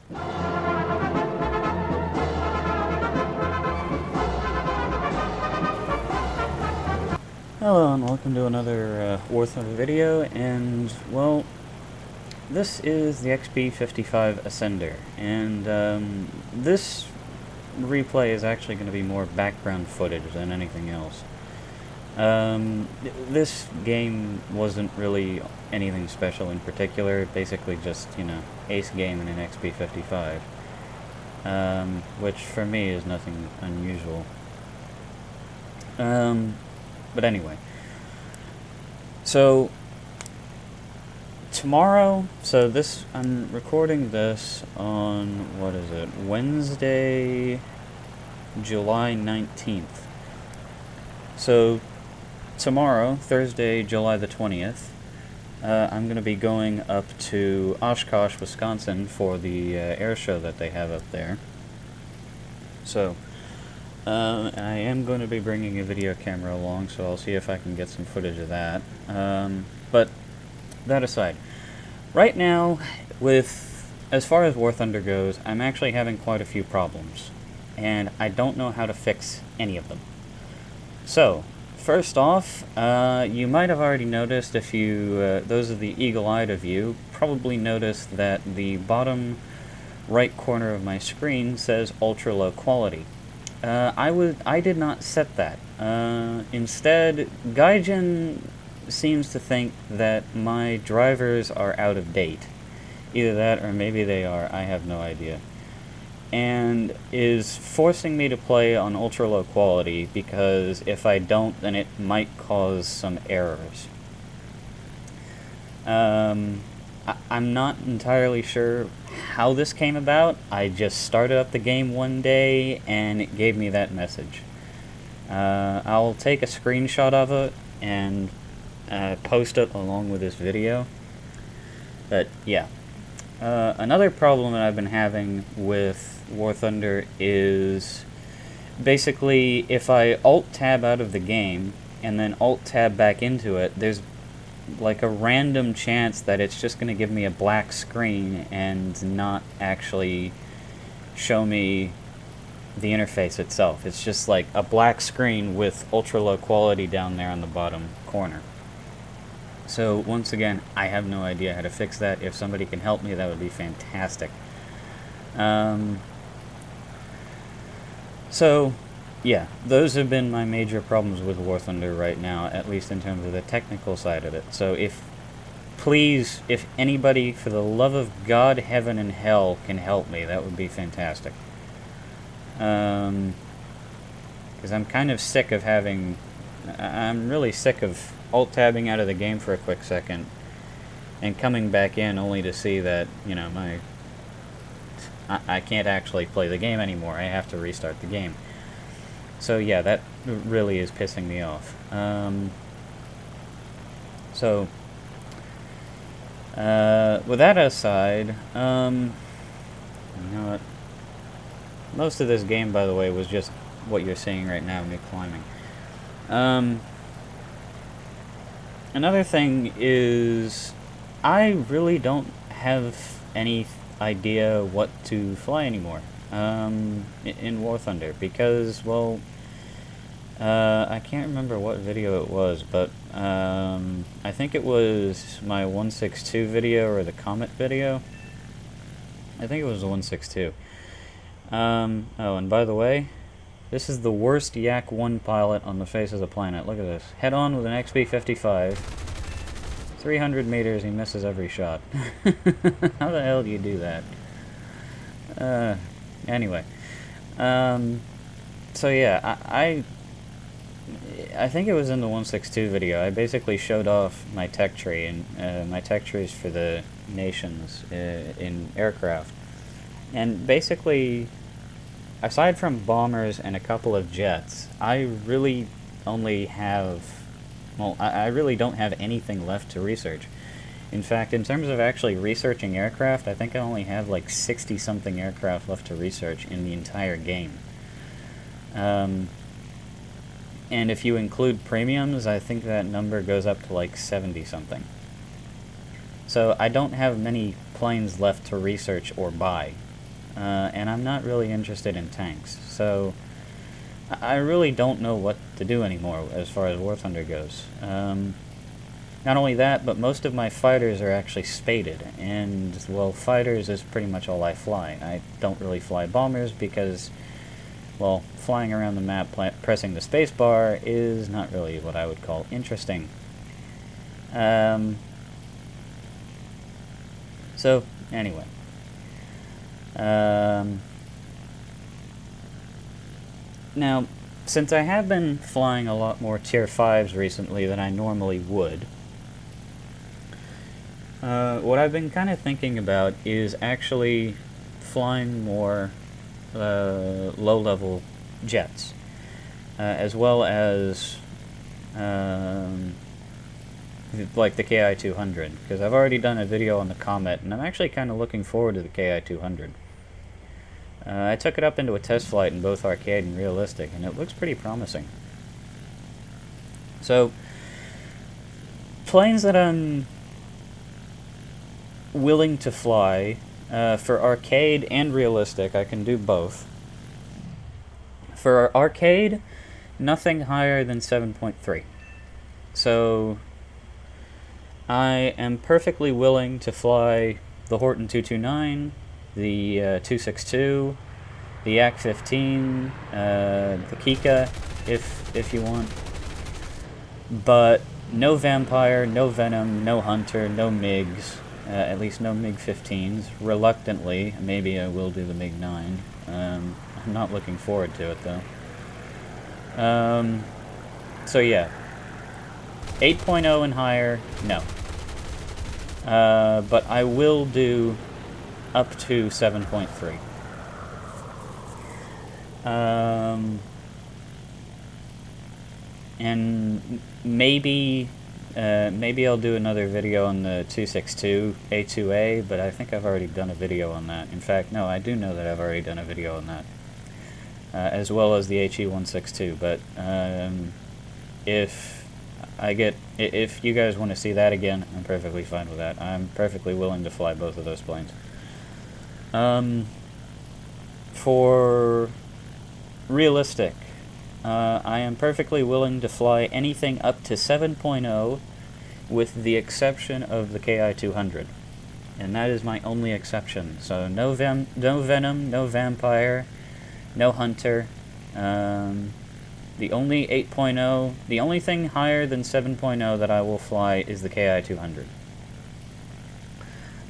Hello and welcome to another War Thunder video, and well, this is the XB55 Ascender, and this replay is actually going to be more background footage than anything else. This game wasn't really anything special in particular, basically just, ace game in an XB55, which for me is nothing unusual. But anyway, so tomorrow, I'm recording this on, Wednesday, July 19th. So tomorrow, Thursday, July the 20th, I'm going to be going up to Oshkosh, Wisconsin for the air show that they have up there. So I am going to be bringing a video camera along, so I'll see if I can get some footage of that. But that aside, right now, as far as War Thunder goes, I'm actually having quite a few problems, and I don't know how to fix any of them. So, first off, you might have already noticed, if you, those of the eagle-eyed of you, probably noticed that the bottom right corner of my screen says ultra low quality. I did not set that. Instead, Gaijin seems to think that my drivers are out of date. Either that, or maybe they are, I have no idea. And is forcing me to play on ultra low quality, because if I don't, then it might cause some errors. I'm not entirely sure how this came about. I just started up the game one day and it gave me that message. I'll take a screenshot of it and post it along with this video. But yeah. Another problem that I've been having with War Thunder is basically if I Alt-Tab out of the game and then Alt-Tab back into it, there's like a random chance that it's just going to give me a black screen and not actually show me the interface itself. It's just like a black screen with ultra low quality down there on the bottom corner. So once again, I have no idea how to fix that. If somebody can help me, that would be fantastic. So yeah, those have been my major problems with War Thunder right now, at least in terms of the technical side of it. So if anybody, for the love of God, heaven, and hell, can help me, that would be fantastic. Because I'm kind of sick of I'm really sick of alt-tabbing out of the game for a quick second and coming back in only to see that, I can't actually play the game anymore. I have to restart the game. So yeah, that really is pissing me off. With that aside, you know what? Most of this game, by the way, was just what you're seeing right now, me climbing. Another thing is, I really don't have any idea what to fly anymore in War Thunder, because, well, I can't remember what video it was, but I think it was my 162 video or the Comet video. I think it was the 162. Oh, and by the way, this is the worst Yak 1 pilot on the face of the planet. Look at this. Head on with an XB55. 300 meters, he misses every shot. How the hell do you do that? Anyway. So yeah, I think it was in the 162 video. I basically showed off my tech tree, and my tech trees for the nations in aircraft. And basically, aside from bombers and a couple of jets, I really only have, well, I really don't have anything left to research. In fact, in terms of actually researching aircraft, I think I only have like 60-something aircraft left to research in the entire game. And if you include premiums, I think that number goes up to like 70-something. So I don't have many planes left to research or buy. and I'm not really interested in tanks, so I really don't know what to do anymore as far as War Thunder goes. Not only that, but most of my fighters are actually spaded, and, well, fighters is pretty much all I fly. I don't really fly bombers because, well, flying around the map pressing the spacebar is not really what I would call interesting. So, anyway. Now, since I have been flying a lot more Tier 5s recently than I normally would, what I've been kind of thinking about is actually flying more low-level jets, as well as like the KI-200, because I've already done a video on the Comet, and I'm actually kind of looking forward to the KI-200. I took it up into a test flight in both arcade and realistic, and it looks pretty promising. So, planes that I'm willing to fly, for arcade and realistic, I can do both. For arcade, nothing higher than 7.3. So, I am perfectly willing to fly the Horton 229, the 262, the Yak-15, the Kika, if you want. But no Vampire, no Venom, no Hunter, no MiGs, at least no MiG-15s. Reluctantly, maybe I will do the MiG-9. I'm not looking forward to it, though. So yeah. 8.0 and higher, no. But I will do up to 7.3. And maybe I'll do another video on the 262 A2A, but I think I've already done a video on that. In fact, no, I do know that I've already done a video on that, as well as the HE162. But if you guys want to see that again, I'm perfectly fine with that. I'm perfectly willing to fly both of those planes. For realistic, I am perfectly willing to fly anything up to 7.0 with the exception of the KI-200. And that is my only exception. So no Venom, no Vampire, no Hunter. The only 8.0, the only thing higher than 7.0 that I will fly is the KI-200.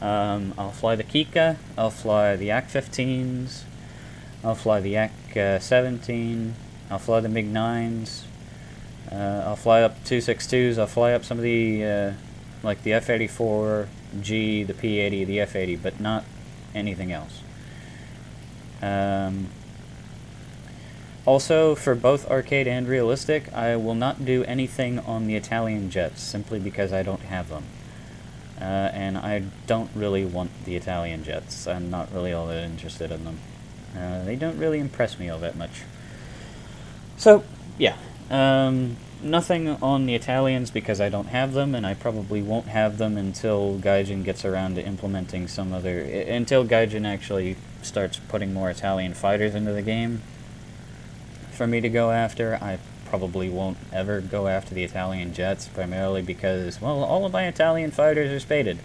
I'll fly the Kika, I'll fly the Yak-15s, I'll fly the Yak-17, I'll fly the MiG-9s, I'll fly up 262s, I'll fly up some of the, like the F-84G, the P-80, the F-80, but not anything else. Also, for both arcade and realistic, I will not do anything on the Italian jets, simply because I don't have them. And I don't really want the Italian jets. I'm not really all that interested in them. They don't really impress me all that much. So, yeah. Nothing on the Italians because I don't have them, and I probably won't have them until Gaijin gets around to implementing some other... until Gaijin actually starts putting more Italian fighters into the game for me to go after. I probably won't ever go after the Italian jets, primarily because, well, all of my Italian fighters are spaded.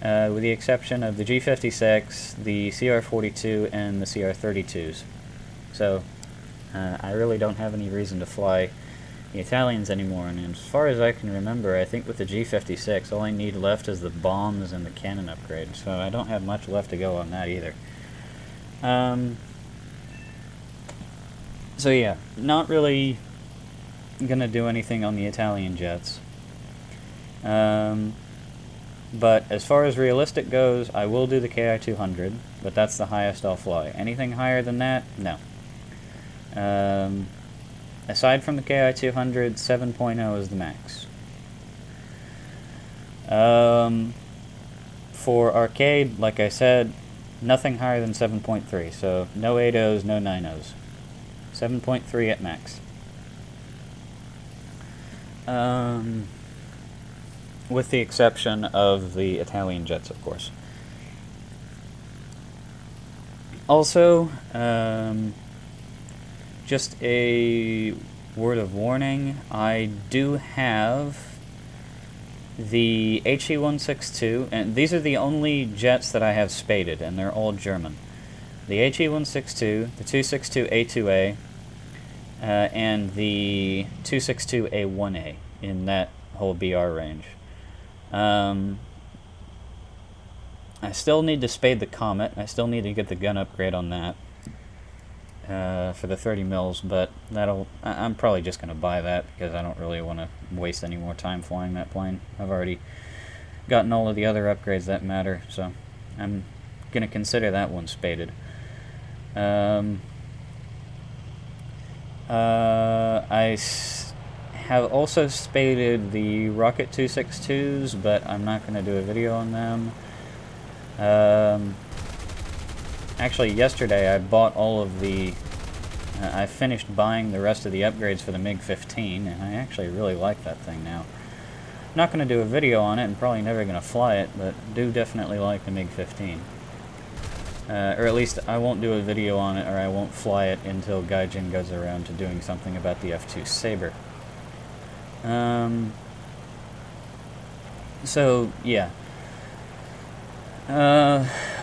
With the exception of the G56, the CR-42, and the CR-32s. So, I really don't have any reason to fly the Italians anymore, and as far as I can remember, I think with the G56, all I need left is the bombs and the cannon upgrade, so I don't have much left to go on that either. So yeah, not really gonna do anything on the Italian jets. But as far as realistic goes, I will do the KI-200, but that's the highest I'll fly. Anything higher than that, no. Aside from the KI-200, 7.0 is the max. For arcade, like I said, nothing higher than 7.3, so no 8.0s, no 9.0s. 7.3 at max. With the exception of the Italian jets, of course. Also, just a word of warning, I do have the HE-162, and these are the only jets that I have spaded, and they're all German. The HE-162, the 262A2A, and the 262A1A in that whole BR range. I still need to spade the Comet. I still need to get the gun upgrade on that for the 30 mils, but I'm probably just going to buy that because I don't really want to waste any more time flying that plane. I've already gotten all of the other upgrades that matter, so I'm going to consider that one spaded. I have also spaded the Rocket 262s, but I'm not going to do a video on them. Actually, yesterday I bought all of the... I finished buying the rest of the upgrades for the MiG-15, and I actually really like that thing now. I'm not going to do a video on it, and probably never going to fly it, but do definitely like the MiG-15. Or at least I won't do a video on it, or I won't fly it until Gaijin goes around to doing something about the F-2 Sabre. So, yeah.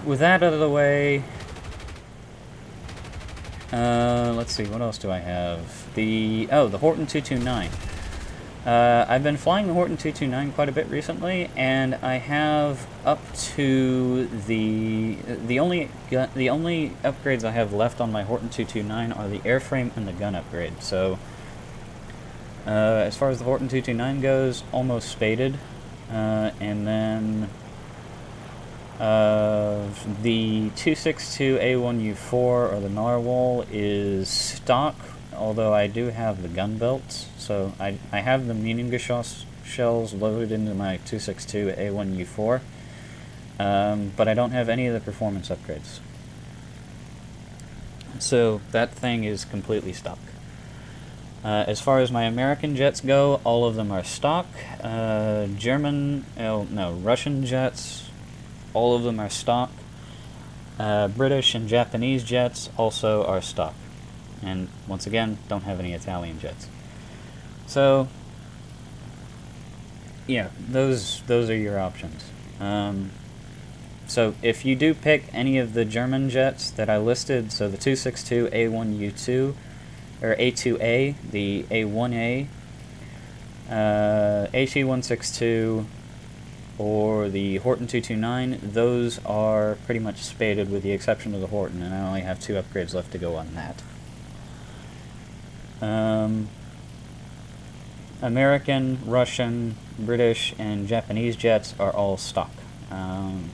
With that out of the way, let's see, what else do I have? The Horten 229. I've been flying the Horten 229 quite a bit recently, and I have up to the only upgrades I have left on my Horten 229 are the airframe and the gun upgrade. So, as far as the Horten 229 goes, almost spaded, and then the 262A1U4 or the Narwhal is stock, although I do have the gun belts. So I have the Minengeschoss shells loaded into my 262A1U4, but I don't have any of the performance upgrades. So that thing is completely stock. As far as my American jets go, all of them are stock. Russian jets, all of them are stock. British and Japanese jets also are stock. And once again, don't have any Italian jets. So, yeah, those are your options. So if you do pick any of the German jets that I listed, so the 262A1U2, or A2A, the A1A, HE-162, or the Horten 229, those are pretty much spaded with the exception of the Horten, and I only have 2 upgrades left to go on that. American, Russian, British, and Japanese jets are all stock. And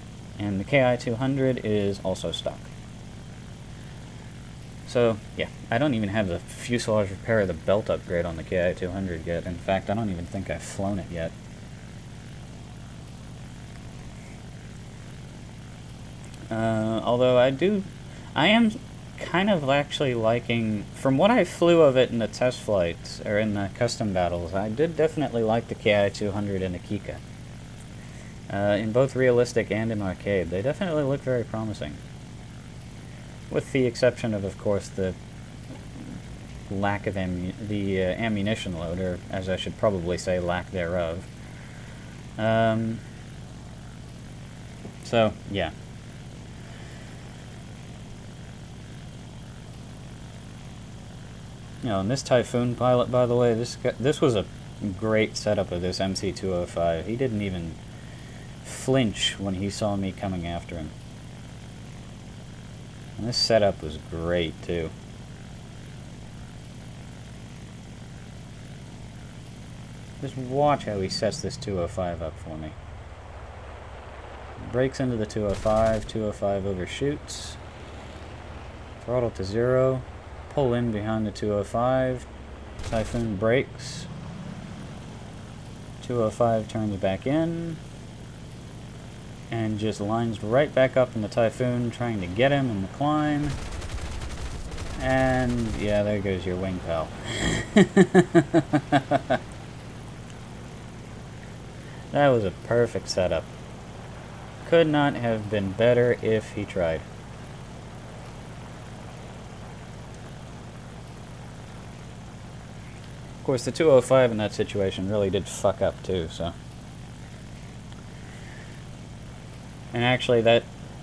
the KI-200 is also stock. So, yeah, I don't even have the fuselage repair or the belt upgrade on the KI-200 yet. In fact, I don't even think I've flown it yet. Although I am kind of actually liking, from what I flew of it in the test flights, or in the custom battles, I did definitely like the KI-200 and Akika. In both realistic and in arcade, they definitely look very promising. With the exception of course, the lack of ammunition load, or as I should probably say, lack thereof. So, yeah. You know, and this Typhoon pilot, by the way, this was a great setup of this MC-205. He didn't even flinch when he saw me coming after him. And this setup was great, too. Just watch how he sets this 205 up for me. Breaks into the 205, 205 overshoots. Throttle to 0. Pull in behind the 205. Typhoon brakes. 205 turns back in. And just lines right back up in the Typhoon, trying to get him in the climb. And yeah, there goes your wing pal. That was a perfect setup. Could not have been better if he tried. Of course, the 205 in that situation really did fuck up too, so. And actually, I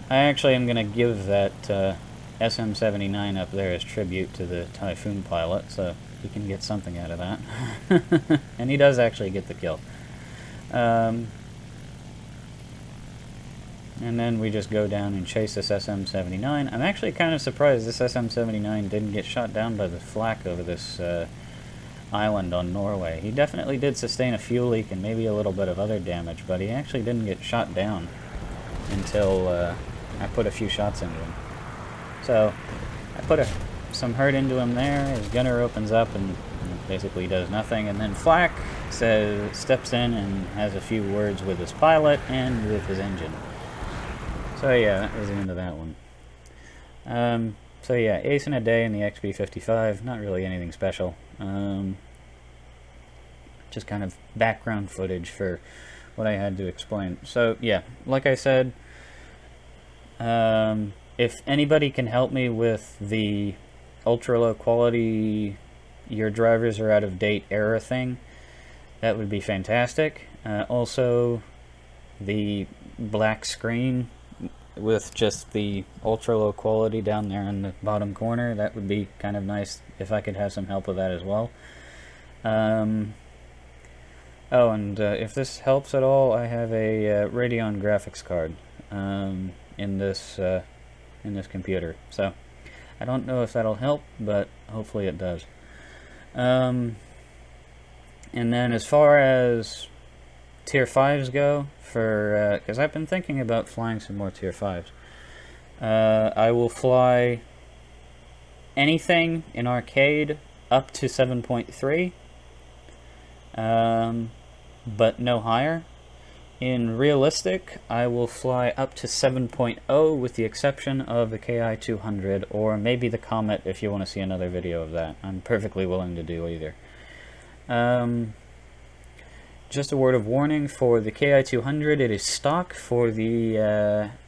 actually am going to give that SM-79 up there as tribute to the Typhoon pilot, so he can get something out of that. And he does actually get the kill. And then we just go down and chase this SM-79. I'm actually kind of surprised this SM-79 didn't get shot down by the flak over this island on Norway. He definitely did sustain a fuel leak and maybe a little bit of other damage, but he actually didn't get shot down until I put a few shots into him. So I put some hurt into him there. His gunner opens up and basically does nothing, and then Flak steps in and has a few words with his pilot and with his engine. So yeah, that was the end of that one. So yeah, ace in a day in the XB-55, not really anything special. Just kind of background footage for what I had to explain. So yeah, like I said, if anybody can help me with the ultra low quality your drivers are out of date error thing, that would be fantastic. Also, the black screen with just the ultra low quality down there in the bottom corner, that would be kind of nice if I could have some help with that as well. Oh, and if this helps at all, I have a Radeon graphics card in this computer. So I don't know if that'll help, but hopefully it does. And then as far as Tier 5s go, because I've been thinking about flying some more Tier 5s, I will fly anything in arcade up to 7.3, but no higher. In realistic, I will fly up to 7.0 with the exception of the KI-200 or maybe the Comet if you want to see another video of that. I'm perfectly willing to do either. Just a word of warning for the KI-200, it is stock. For the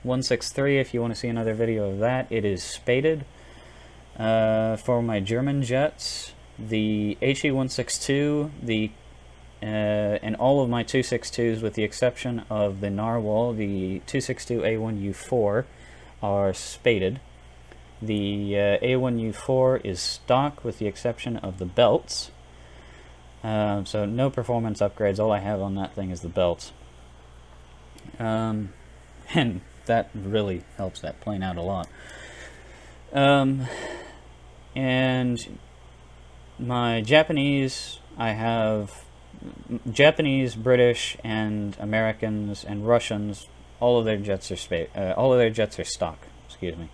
163, if you want to see another video of that, it is spaded. For my German jets, the HE-162, and all of my 262s with the exception of the Narwhal, the 262A1U4, are spaded. The A1U4 is stock with the exception of the belts. So no performance upgrades, all I have on that thing is the belts. And that really helps that plane out a lot. And my Japanese, I have Japanese, British, and Americans, and Russians. All of their jets are stock. Excuse me.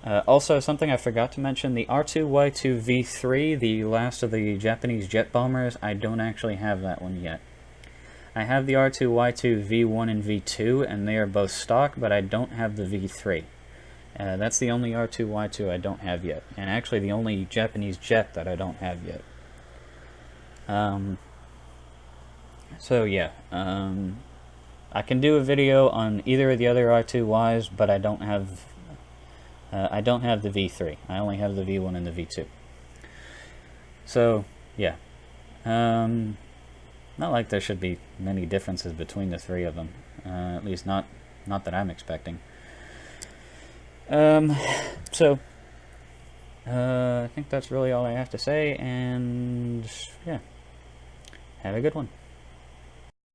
Also, something I forgot to mention: the R2Y2 V3, the last of the Japanese jet bombers. I don't actually have that one yet. I have the R2Y2 V1 and V2, and they are both stock, but I don't have the V3. That's the only R2Y2 I don't have yet, and actually the only Japanese jet that I don't have yet. So yeah, I can do a video on either of the other R2Ys, but I don't have the V3. I only have the V1 and the V2. So yeah, not like there should be many differences between the three of them. At least not that I'm expecting. So I think that's really all I have to say, and yeah, have a good one.